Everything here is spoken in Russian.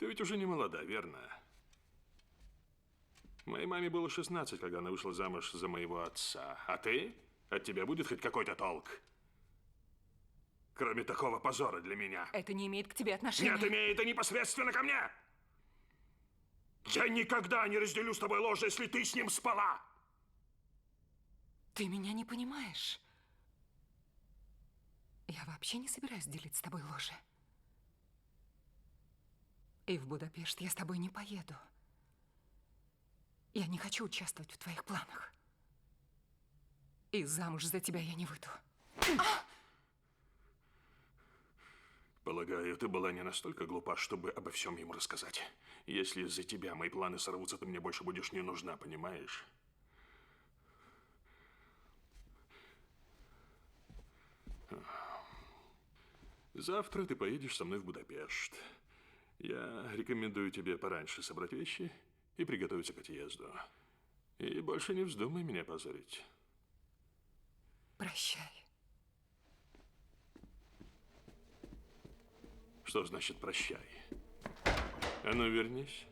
Ты ведь уже не молода, верно? Моей маме было 16, когда она вышла замуж за моего отца. А ты? От тебя будет хоть какой-то толк? Кроме такого позора для меня. Это не имеет к тебе отношения. Нет, имеет и непосредственно ко мне! Я никогда не разделю с тобой ложе, если ты с ним спала! Ты меня не понимаешь. Я вообще не собираюсь делить с тобой ложе. И в Будапешт я с тобой не поеду. Я не хочу участвовать в твоих планах. И замуж за тебя я не выйду. Полагаю, ты была не настолько глупа, чтобы обо всем ему рассказать. Если из-за тебя мои планы сорвутся, ты мне больше будешь не нужна, понимаешь? Завтра ты поедешь со мной в Будапешт. Я рекомендую тебе пораньше собрать вещи и приготовиться к отъезду. И больше не вздумай меня позорить. Прощай. Что значит прощай? А ну, вернись.